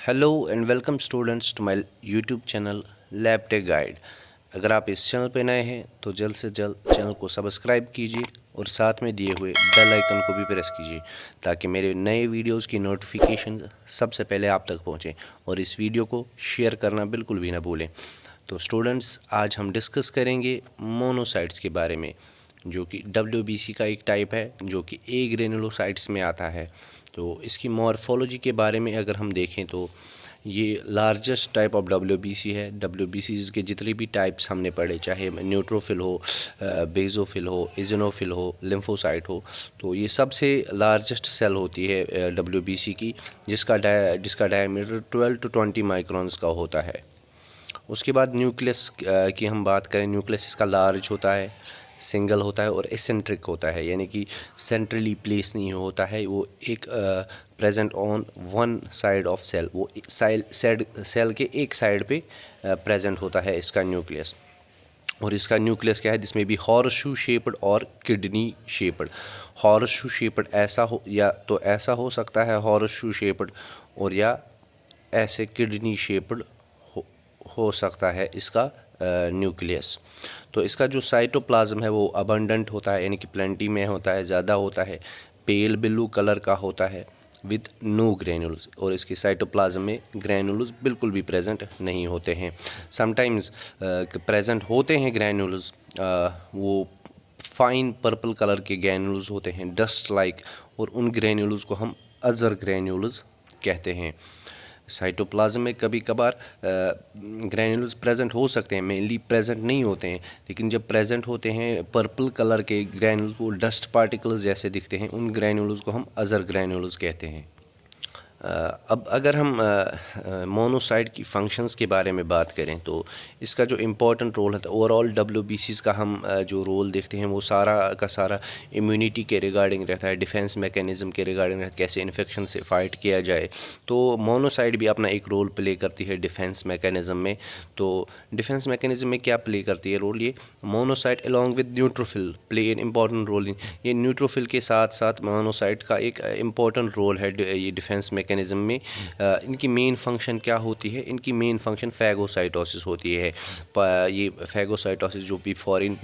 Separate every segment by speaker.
Speaker 1: Hello and welcome students to my YouTube channel Lab Tech Guide. अगर आप इस channel पर नए हैं तो जल्द से जल्द चैनल को सब्सक्राइब कीजिए और साथ में दिए हुए बेल आइकन को भी प्रेस कीजिए ताकि मेरे नए वीडियोस की नोटिफिकेशन सबसे पहले आप तक पहुंचे। और इस वीडियो को शेयर करना बिल्कुल भी ना भूलें। तो स्टूडेंट्स, आज हम डिस्कस करेंगे मोनोसाइट्स के बारे में, जो कि WBC का एक टाइप है जो कि ए ग्रेनुलोसाइट्स में आता है। तो इसकी मॉर्फोलॉजी के बारे में अगर हम देखें तो ये लार्जेस्ट टाइप ऑफ WBC है। WBCs के जितने भी टाइप्स हमने पढ़े, चाहे न्यूट्रोफिल हो, बेजोफिल हो, इजनोफिल हो, लिम्फोसाइट हो, तो ये सबसे लार्जेस्ट सेल होती है WBC की, जिसका डायमीटर 12 to 20 माइक्रॉन्स का होता है। उसके बाद न्यूक्लियस की हम बात करें, न्यूक्लियस इसका लार्ज होता है, सिंगल होता है और एसेंट्रिक होता है, यानी कि सेंट्रली प्लेस नहीं होता है। वो एक present on one side of cell, वो सेल के एक साइड पे प्रेजेंट होता है इसका न्यूक्लियस। और इसका न्यूक्लियस क्या है, जिसमें भी हॉर्सशू शेप्ड और किडनी शेप्ड। हॉर्सशू शेप्ड ऐसा हो, या तो ऐसा हो सकता है हॉर्सशू शेप्ड, और या ऐसे किडनी शेप्ड हो सकता है इसका न्यूक्लियस। तो इसका जो साइटोप्लाज्म है वो अबंडेंट होता है, यानी कि प्लेंटी में होता है, ज़्यादा होता है, पेल ब्लू कलर का होता है विद नो ग्रैन्युल्स। और इसके साइटोप्लाज्म में ग्रैन्युल्स बिल्कुल भी प्रेजेंट नहीं होते हैं। समटाइम्स प्रेजेंट होते हैं ग्रैन्युल्स, वो फाइन पर्पल कलर के ग्रैन्युल्स होते हैं, डस्ट लाइक, और उन ग्रैन्युल्स को हम अजर ग्रैन्युल्स कहते हैं। साइटोप्लाज्म में कभी कभार ग्रैन्युल्स प्रेजेंट हो सकते हैं, मेनली प्रेजेंट नहीं होते हैं, लेकिन जब प्रेजेंट होते हैं पर्पल कलर के ग्रैन्युल्स, वो डस्ट पार्टिकल्स जैसे दिखते हैं, उन ग्रैन्युल्स को हम अजर ग्रैन्युल्स कहते हैं। अब अगर हम मोनोसाइट की फंक्शंस के बारे में बात करें तो इसका जो इम्पोर्टेंट रोल है, ओवरऑल WBCs का हम जो रोल देखते हैं वो सारा का सारा इम्यूनिटी के रिगार्डिंग रहता है, डिफेंस मैकेनिज़्म के रिगार्डिंग रहता है, कैसे इन्फेक्शन से फाइट किया जाए। तो मोनोसाइट भी अपना एक रोल प्ले करती है डिफेंस मैकेनिज़्म में। तो डिफेंस मैकेनिज़्म में क्या प्ले करती है रोल, ये monocyte along with neutrophil play an important role. ये न्यूट्रोफिल के साथ साथ मोनोसाइट का एक इम्पॉर्टेंट रोल है ये डिफेंस मैकेनिज्म में। इनकी मेन फंक्शन क्या होती है, इनकी मेन फंक्शन फैगोसाइटोसिस होती है। ये फैगोसाइटोसिस जो भी फॉरेन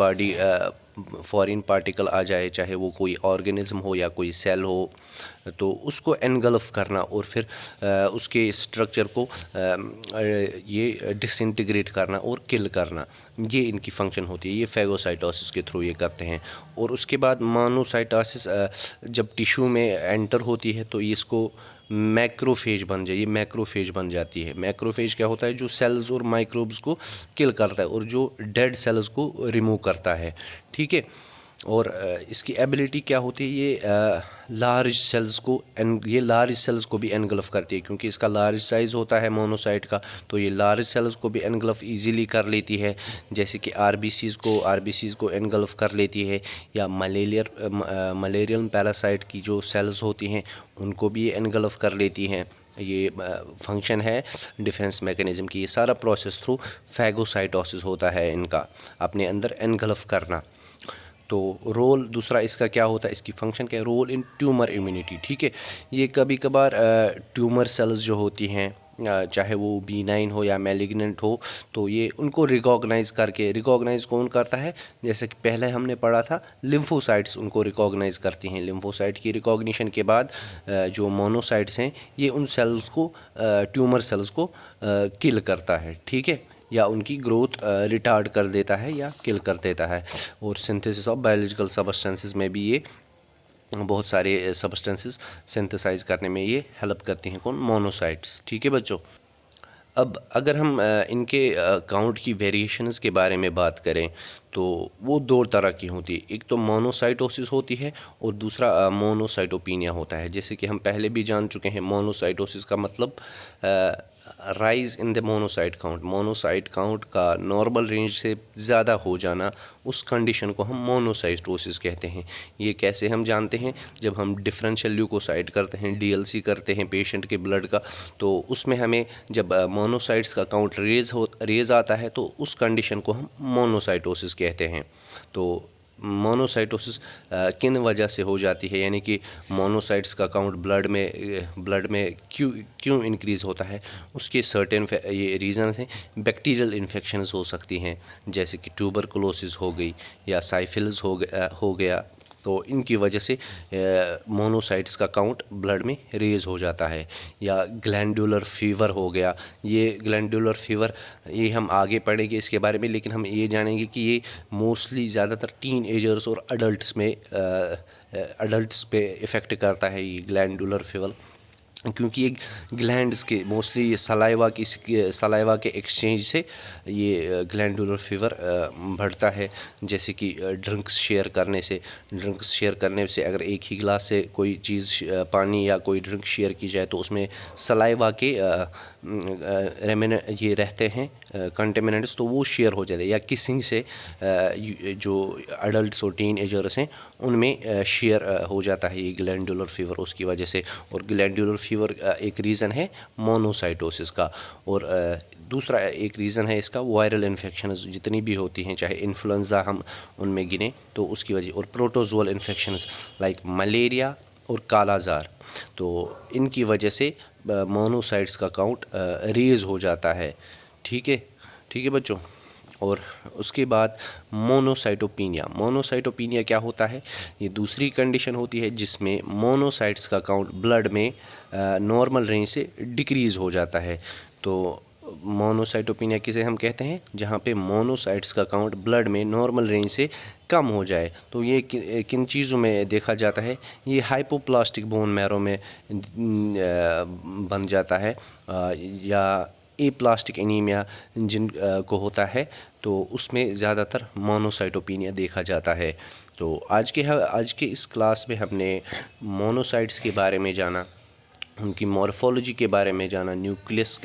Speaker 1: पार्टिकल आ जाए, चाहे वो कोई ऑर्गेनिज्म हो या कोई सेल हो, तो उसको एनगल्फ करना और फिर उसके स्ट्रक्चर को ये डिसइंटीग्रेट करना और किल करना, ये इनकी फंक्शन होती है। ये फैगोसाइटोसिस के थ्रू ये करते हैं। और उसके बाद मोनोसाइटोसिस जब टिश्यू में एंटर होती है तो इसको मैक्रोफेज बन जाती है। मैक्रोफेज क्या होता है, जो सेल्स और माइक्रोब्स को किल करता है और जो डेड सेल्स को रिमूव करता है, ठीक है। और इसकी एबिलिटी क्या होती है, ये लार्ज सेल्स को भी एनगल्फ करती है, क्योंकि इसका लार्ज साइज़ होता है मोनोसाइट का, तो ये लार्ज सेल्स को भी एनगल्फ इजीली कर लेती है, जैसे कि आरबीसीज़ को एनगल्फ कर लेती है, या मलेरियन पैरासाइट की जो सेल्स होती हैं उनको भी ये एनगल्फ कर लेती हैं। ये फंक्शन है डिफेंस मैकेनिज़्म की। ये सारा प्रोसेस थ्रू फैगोसाइटोसिस होता है, इनका अपने अंदर एनगल्फ करना। तो रोल दूसरा इसका क्या होता है, इसकी फंक्शन क्या है, रोल इन ट्यूमर इम्यूनिटी, ठीक है। ये कभी कभार ट्यूमर सेल्स जो होती हैं, चाहे वो B9 हो या मैलिग्नेंट हो, तो ये उनको रिकॉग्नाइज कौन करता है, जैसे कि पहले हमने पढ़ा था लिम्फोसाइट्स उनको रिकॉग्नाइज करती हैं। लिम्फोसाइट की रिकॉग्निशन के बाद जो मोनोसाइट्स हैं ये उन सेल्स को, ट्यूमर सेल्स को किल करता है, ठीक है, या उनकी ग्रोथ रिटार्ड कर देता है या किल कर देता है। और सिंथेसिस ऑफ बायोलॉजिकल सब्सटेंसेस में भी ये बहुत सारे सब्सटेंसेस सिंथेसाइज करने में ये हेल्प करती हैं, कौन, मोनोसाइट्स, ठीक है बच्चों। अब अगर हम इनके काउंट की वेरिएशंस के बारे में बात करें तो वो दो तरह की होती है। एक तो मोनोसाइटोसिस होती है और दूसरा मोनोसाइटोपिनिया होता है। जैसे कि हम पहले भी जान चुके हैं, मोनोसाइटोसिस का मतलब rise in the monocyte count का नॉर्मल रेंज से ज़्यादा हो जाना, उस कंडीशन को हम मोनोसाइटोसिस कहते हैं। ये कैसे हम जानते हैं, जब हम डिफरेंशियल ल्यूकोसाइट करते हैं, DLC करते हैं पेशेंट के ब्लड का, तो उसमें हमें जब मोनोसाइट्स का काउंट रेज आता है तो उस कंडीशन को हम मोनोसाइटोसिस कहते हैं। तो मोनोसाइटोसिस किन वजह से हो जाती है, यानी कि मोनोसाइट्स का काउंट ब्लड में क्यों इंक्रीज़ होता है, उसके सर्टेन ये रीज़न्स हैं। बैक्टीरियल इन्फेक्शंस हो सकती हैं, जैसे कि ट्यूबरकुलोसिस हो गई या साइफिल्स हो गया, तो इनकी वजह से मोनोसाइट्स का काउंट ब्लड में रेज़ हो जाता है। या ग्लैंडुलर फीवर हो गया, ये ग्लैंडुलर फीवर ये हम आगे पढ़ेंगे इसके बारे में, लेकिन हम ये जानेंगे कि ये मोस्टली ज़्यादातर टीन एजर्स और अडल्ट्स पे इफ़ेक्ट करता है ये ग्लैंडुलर फीवर, क्योंकि ये ग्लैंड्स के मोस्टली सलाइवा के एक्सचेंज से ये ग्लैंडुलर फीवर बढ़ता है। जैसे कि ड्रिंक्स शेयर करने से अगर एक ही गिलास से कोई चीज़ पानी या कोई ड्रिंक शेयर की जाए तो उसमें सलाइवा के ये रहते हैं कंटेमिनेंट्स, तो वो शेयर हो जाते हैं। या किसिंग से जो अडल्ट्स और टीन एजर्स हैं उनमें शेयर हो जाता है ये ग्लैंडुलर फीवर उसकी वजह से। और ग्लैंडुलर फीवर एक रीज़न है मोनोसाइटोसिस का। और दूसरा एक रीज़न है इसका वायरल इन्फेक्शंस जितनी भी होती हैं, चाहे इन्फ्लुएंजा हम उनमें गिने तो उसकी वजह, और प्रोटोजोअल इन्फेक्शंस लाइक मलेरिया और कालाजार, तो इनकी वजह से मोनोसाइट्स का काउंट रेज़ हो जाता है। ठीक है बच्चों। और उसके बाद मोनोसाइटोपिनिया क्या होता है? ये दूसरी कंडीशन होती है जिसमें मोनोसाइट्स का काउंट ब्लड में नॉर्मल रेंज से डिक्रीज़ हो जाता है। तो मोनोसाइटोपिनिया किसे हम कहते हैं? जहाँ पे मोनोसाइट्स का काउंट ब्लड में नॉर्मल रेंज से कम हो जाए। तो ये किन चीज़ों में देखा जाता है? ये हाइपोप्लास्टिक बोन मैरो में बन जाता है, या एप्लास्टिक एनीमिया जिन को होता है, तो उसमें ज़्यादातर मोनोसाइटोपिनिया देखा जाता है। तो आज के इस क्लास में हमने मोनोसाइट्स के बारे में जाना, उनकी मॉर्फोलॉजी के बारे में जाना, न्यूक्लियस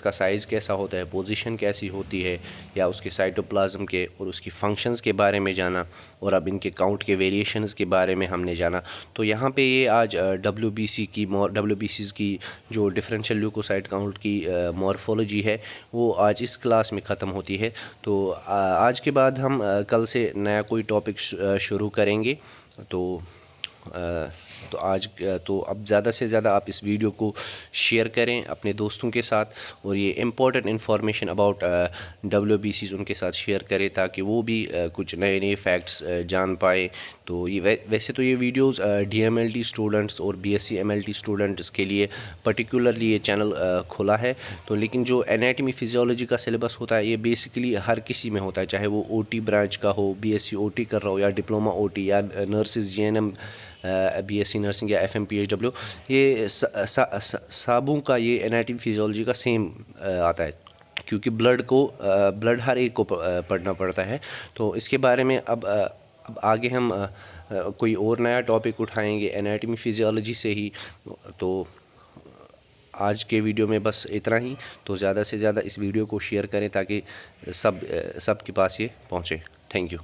Speaker 1: का साइज़ कैसा होता है, पोजीशन कैसी होती है, या उसके साइटोप्लाज्म के और उसकी फंक्शंस के बारे में जाना, और अब इनके काउंट के वेरिएशंस के बारे में हमने जाना। तो यहाँ पे ये आज WBCs की जो डिफरेंशियल ल्यूकोसाइट काउंट की मॉर्फोलॉजी है वो आज इस क्लास में ख़त्म होती है। तो आज के बाद हम कल से नया कोई टॉपिक शुरू करेंगे। तो अब ज़्यादा से ज़्यादा आप इस वीडियो को शेयर करें अपने दोस्तों के साथ, और ये इम्पोर्टेंट इन्फॉर्मेशन अबाउट WBCs उनके साथ शेयर करें ताकि वो भी कुछ नए फैक्ट्स जान पाए। तो ये वैसे तो ये वीडियोस DMLT स्टूडेंट्स और BSc MLT स्टूडेंट्स के लिए पर्टिकुलरली ये चैनल खुला है। तो लेकिन जो एनाटॉमी फिजियोलॉजी का सिलेबस होता है ये बेसिकली हर किसी में होता है, चाहे वो OT ब्रांच का हो, BSc OT कर रहा हो, या डिप्लोमा OT, या नर्सिस GNM BSc नर्सिंग या FM PHW, ये सबों का ये एनाटॉमी फिजियोलॉजी का सेम आता है, क्योंकि ब्लड हर एक को पढ़ना पड़ता है। तो इसके बारे में अब आगे हम कोई और नया टॉपिक उठाएंगे एनाटॉमी फिजियोलॉजी से ही। तो आज के वीडियो में बस इतना ही। तो ज़्यादा से ज़्यादा इस वीडियो को शेयर करें ताकि सब के पास ये पहुँचे। Thank you.